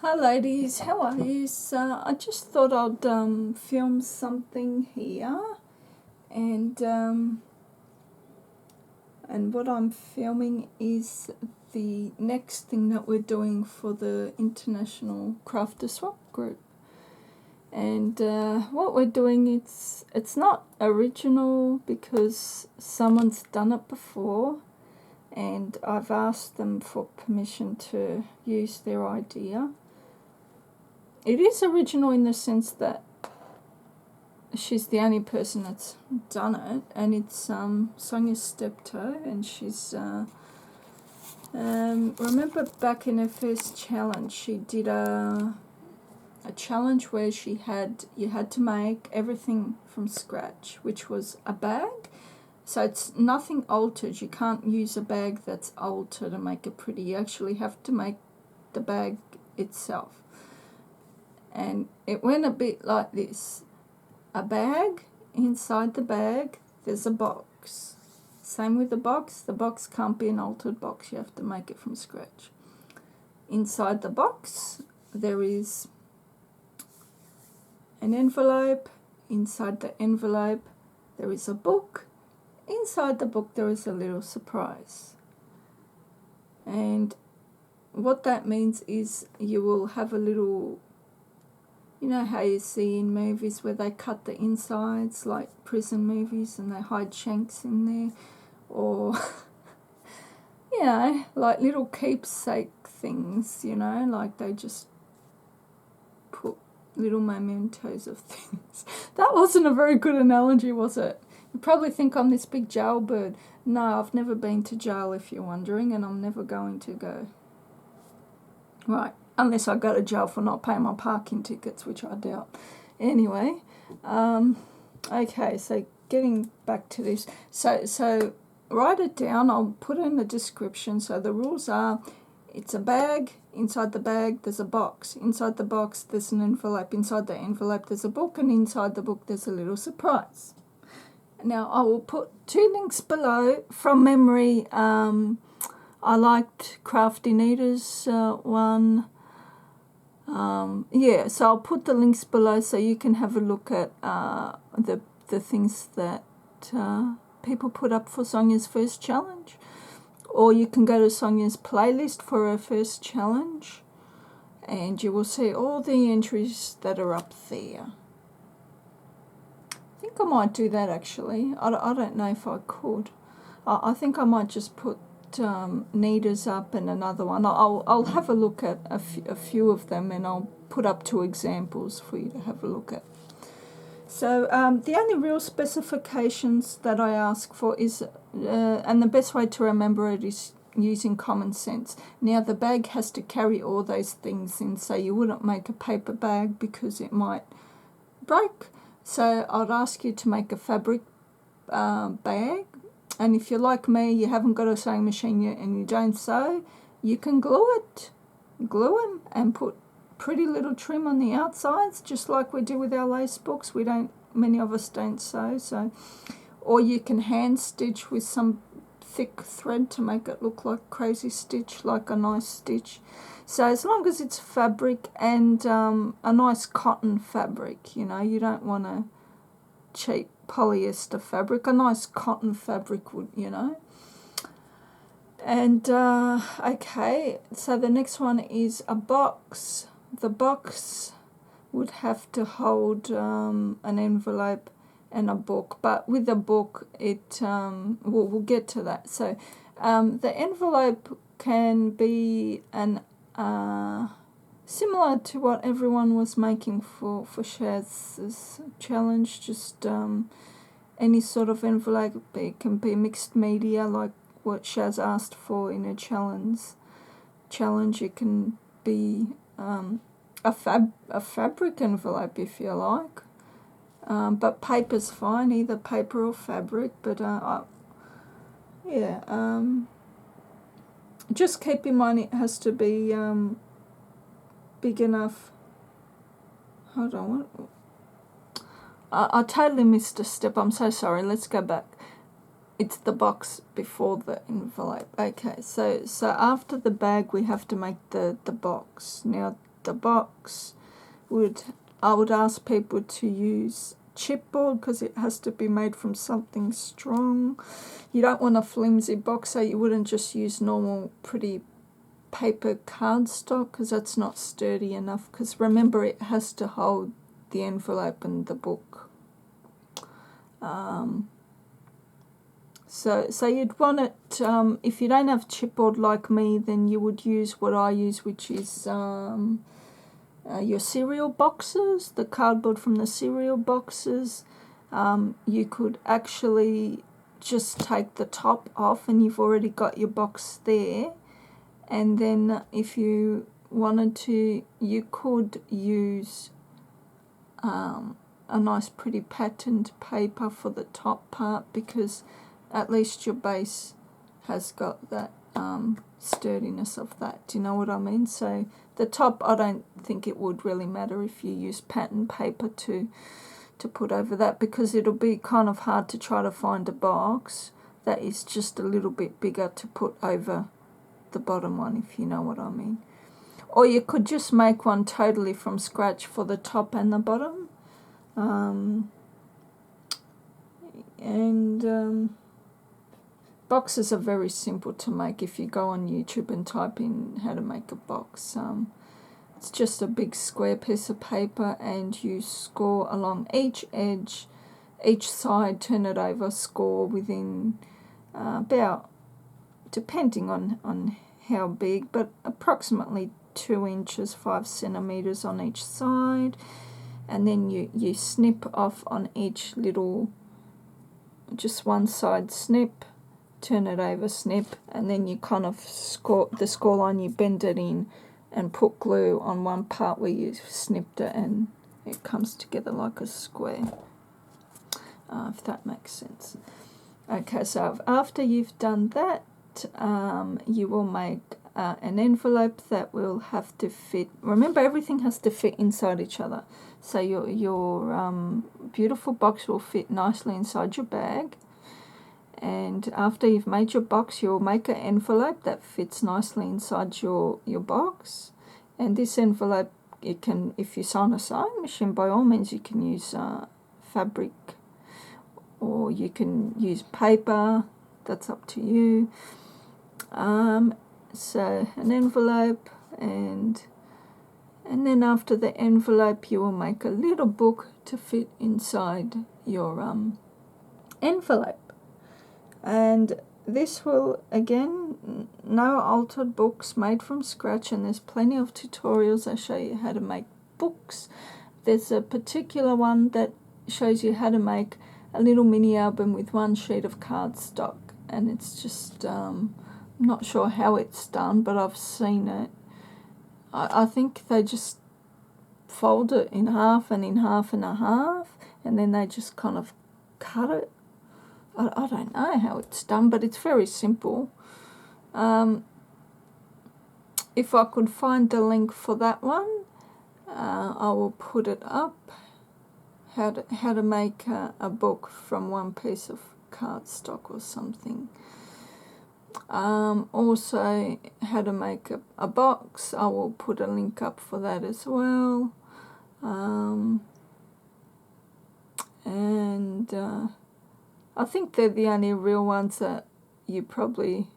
Hi ladies, how are you? I just thought I'd film something here, and what I'm filming is the next thing that we're doing for the International Crafter Swap group. And what we're doing, it's not original because someone's done it before, and I've asked them for permission to use their idea. It is original in the sense that she's the only person that's done it, and it's Sonia Steptoe, and she's remember back in her first challenge, she did a challenge where you had to make everything from scratch, which was a bag. So it's nothing altered. You can't use a bag that's altered to make it pretty. You actually have to make the bag itself. And it went a bit like this. A bag, inside the bag there's a box. Same with the box can't be an altered box, you have to make it from scratch. Inside the box there is an envelope. Inside the envelope there is a book. Inside the book there is a little surprise. And what that means is you will have a little, you know how you see in movies where they cut the insides, like prison movies, and they hide shanks in there, or you know, like little keepsake things, you know, like they just put little mementos of things. That wasn't a very good analogy, was it? You probably think I'm this big jailbird. No, I've never been to jail, if you're wondering, and I'm never going to go. Right, unless I go to jail for not paying my parking tickets, which I doubt. Anyway, okay, so getting back to this. So write it down. I'll put it in the description. So the rules are, it's a bag. Inside the bag there's a box. Inside the box there's an envelope. Inside the envelope there's a book, and inside the book there's a little surprise. Now I will put 2 links below from memory. I liked Crafty Nita's one. Yeah, so I'll put the links below so you can have a look at the things that people put up for Sonia's first challenge. Or you can go to Sonia's playlist for her first challenge, and you will see all the entries that are up there. I think I might do that actually. I don't know if I could. I think I might just put Nita's up and another one. I'll have a look at a few of them, and I'll put up 2 examples for you to have a look at. So the only real specifications that I ask for is, and the best way to remember it is using common sense. Now the bag has to carry all those things in, so you wouldn't make a paper bag because it might break. So I'd ask you to make a fabric bag. And if you're like me, you haven't got a sewing machine yet and you don't sew, you can glue it. Glue them and put pretty little trim on the outsides, just like we do with our lace books. Many of us don't sew, so. Or you can hand stitch with some thick thread to make it look like crazy stitch, like a nice stitch. So as long as it's fabric and a nice cotton fabric, you know, you don't want a cheap polyester fabric. A nice cotton fabric would, you know. And okay, so the next one is a box. The box would have to hold an envelope and a book, but with a book it we'll get to that. So the envelope can be an similar to what everyone was making for Shaz's challenge, just any sort of envelope. It can be mixed media, like what Shaz asked for in her challenge. It can be a fabric envelope if you like, but paper's fine, either paper or fabric. But just keep in mind it has to be big enough. Hold on, what? I totally missed a step. I'm so sorry. Let's go back. It's the box before the envelope. Okay, so after the bag we have to make the box. Now the box. I would ask people to use chipboard because it has to be made from something strong. You don't want a flimsy box, so you wouldn't just use normal pretty paper cardstock because that's not sturdy enough, because remember it has to hold the envelope and the book. So you'd want it, if you don't have chipboard like me, then you would use what I use, which is your cereal boxes, the cardboard from the cereal boxes. You could actually just take the top off and you've already got your box there. And then if you wanted to, you could use a nice pretty patterned paper for the top part, because at least your base has got that sturdiness of that. Do you know what I mean? So the top, I don't think it would really matter if you use pattern paper to put over that, because it'll be kind of hard to try to find a box that is just a little bit bigger to put over the bottom one, if you know what I mean. Or you could just make one totally from scratch for the top and the bottom. Boxes are very simple to make. If you go on YouTube and type in how to make a box, it's just a big square piece of paper, and you score along each edge, each side, turn it over, score within about, depending on how big, but approximately 2 inches, 5 centimeters on each side. And then you snip off on each little, just one side snip, turn it over, snip, and then you kind of score the score line, you bend it in and put glue on one part where you snipped it, and it comes together like a square, if that makes sense. Okay, so after you've done that, you will make an envelope that will have to fit. Remember, everything has to fit inside each other. So your beautiful box will fit nicely inside your bag. And after you've made your box, you'll make an envelope that fits nicely inside your box. And this envelope, you can, if you sew on a sewing machine, by all means you can use fabric, or you can use paper. That's up to you. So an envelope, and then after the envelope, you will make a little book to fit inside your envelope. And this will, again, no altered books, made from scratch, and there's plenty of tutorials that show you how to make books. There's a particular one that shows you how to make a little mini album with one sheet of cardstock, and it's just, I'm not sure how it's done, but I've seen it. I think they just fold it in half and in half and a half, and then they just kind of cut it. I don't know how it's done, but it's very simple. If I could find the link for that one, I will put it up. How to make a book from one piece of cardstock or something. Also, how to make a box. I will put a link up for that as well. I think they're the only real ones that you probably,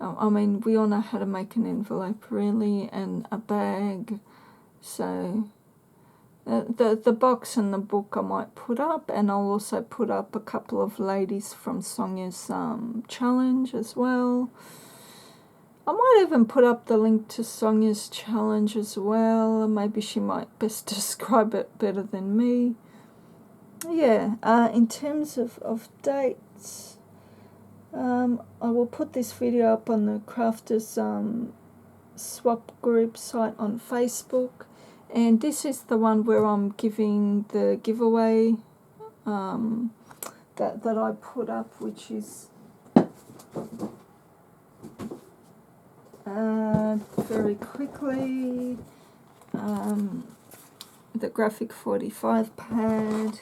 I mean, we all know how to make an envelope, really, and a bag. So the box and the book I might put up, and I'll also put up a couple of ladies from Sonia's challenge as well. I might even put up the link to Sonia's challenge as well. Maybe she might best describe it better than me. Yeah, in terms of dates, I will put this video up on the Crafters Swap group site on Facebook, and this is the one where I'm giving the giveaway that I put up, which is very quickly, the Graphic 45 pad,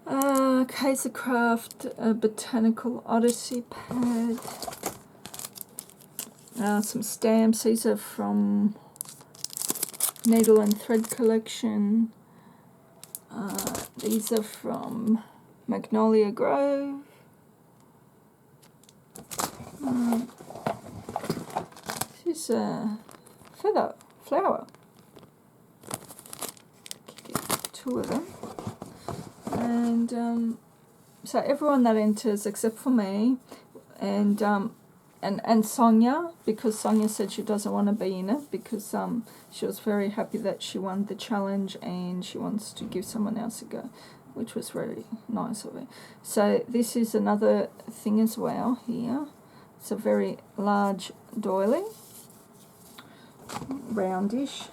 Kaisercraft Botanical Odyssey pad, Some stamps. These are from Needle and Thread Collection. These are from Magnolia Grove. This is a feather flower. Get 2 of them. And so everyone that enters except for me and Sonia, because Sonia said she doesn't want to be in it because she was very happy that she won the challenge and she wants to give someone else a go, which was very nice of her. So this is another thing as well here. It's a very large doily, roundish.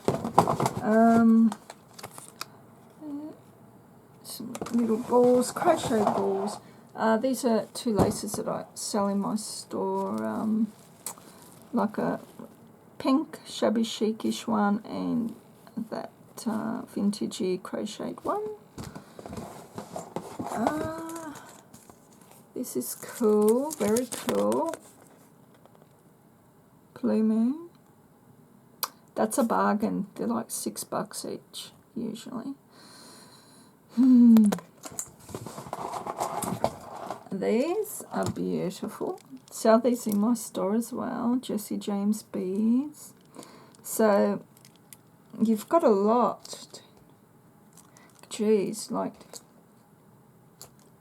Some little balls, crochet balls. These are 2 laces that I sell in my store, like a pink shabby chicish one and that vintagey crocheted one. This is cool, very cool. Blue Moon. That's a bargain. They're like $6 each usually. These are beautiful. Sell these in my store as well. Jessie James beads. So you've got a lot. Geez, like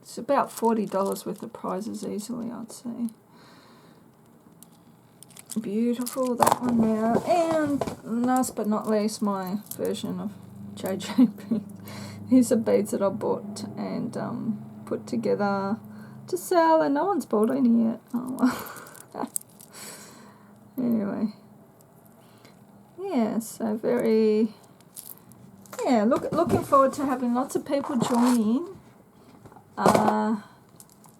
it's about $40 worth of prizes easily, I'd say. Beautiful, that one there. And last but not least, my version of JJB. These are beads that I bought and put together to sell, and no one's bought any yet. Oh well. Anyway, yeah. So very, yeah. Looking forward to having lots of people join in.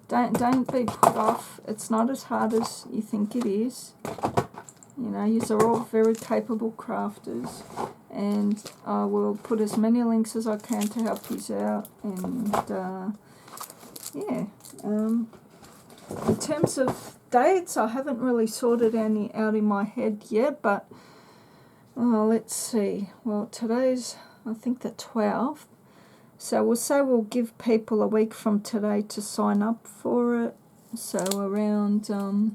Don't be put off. It's not as hard as you think it is. You know, you are all very capable crafters, and I will put as many links as I can to help you out. And yeah. In terms of dates, I haven't really sorted any out in my head yet, but let's see. Well, today's, I think, the 12th. So we'll say we'll give people a week from today to sign up for it. So around the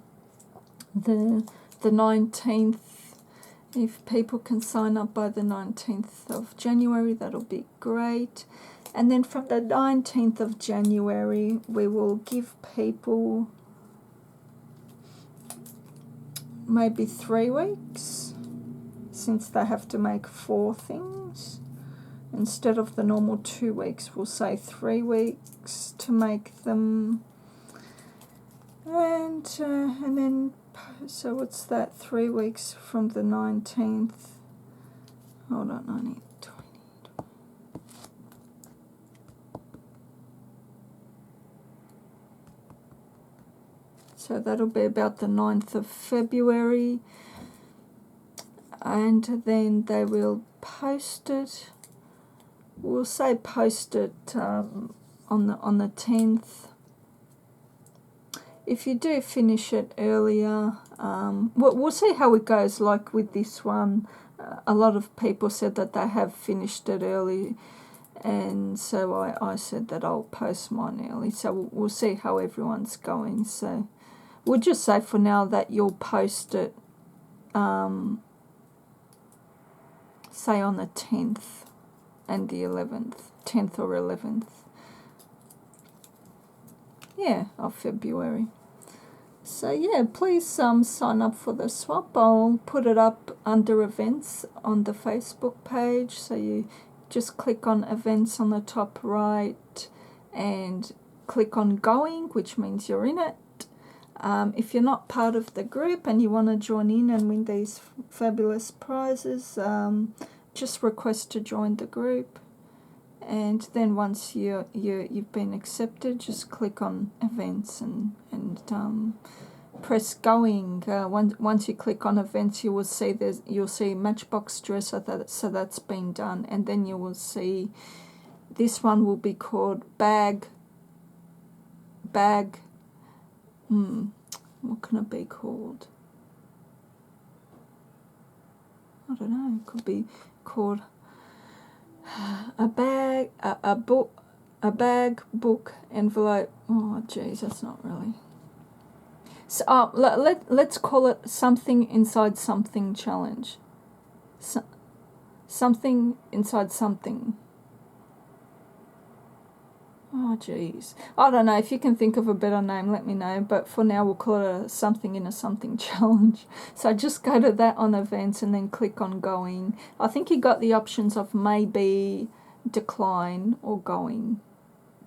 19th, if people can sign up by the 19th of January, that'll be great. And then from the 19th of January, we will give people maybe 3 weeks, since they have to make 4 things. Instead of the normal 2 weeks, we'll say 3 weeks to make them. And then, so what's that? 3 weeks from the 19th. Hold on, I need 20. So that'll be about the 9th of February. And then they will post it. We'll say post it on the 10th. If you do finish it earlier, we'll see how it goes. Like with this one, a lot of people said that they have finished it early, and so I said that I'll post mine early. So we'll see how everyone's going. So we'll just say for now that you'll post it, say on the 10th and the 11th, 10th or 11th. Yeah, of February. So yeah, please sign up for the swap. I'll put it up under events on the Facebook page. So you just click on events on the top right and click on going, which means you're in it. If you're not part of the group and you want to join in and win these fabulous prizes, just request to join the group. And then once you've been accepted, just click on events and press going. Once you click on events, you'll see Matchbox dress, so that's been done, and then you will see this one will be called bag. What can it be called? I don't know, it could be called a bag, book, envelope. Oh, geez, that's not really. So let's call it something inside something challenge. Something inside something. Oh, geez. I don't know. If you can think of a better name, let me know. But for now, we'll call it a something in a something challenge. So just go to that on events and then click on going. I think you got the options of maybe, decline, or going.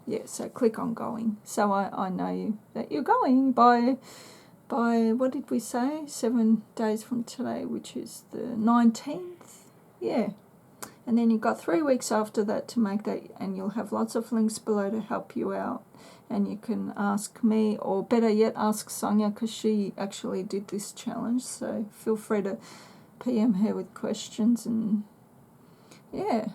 Yeah, so click on going. So I know that you're going by, what did we say? 7 days from today, which is the 19th. Yeah. And then you've got 3 weeks after that to make that, and you'll have lots of links below to help you out. And you can ask me, or better yet, ask Sonia, because she actually did this challenge. So feel free to PM her with questions, and yeah,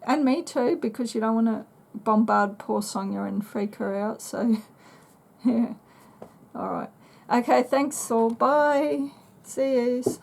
and me too, because you don't want to bombard poor Sonia and freak her out. So yeah, all right, okay, thanks all, bye, see yous.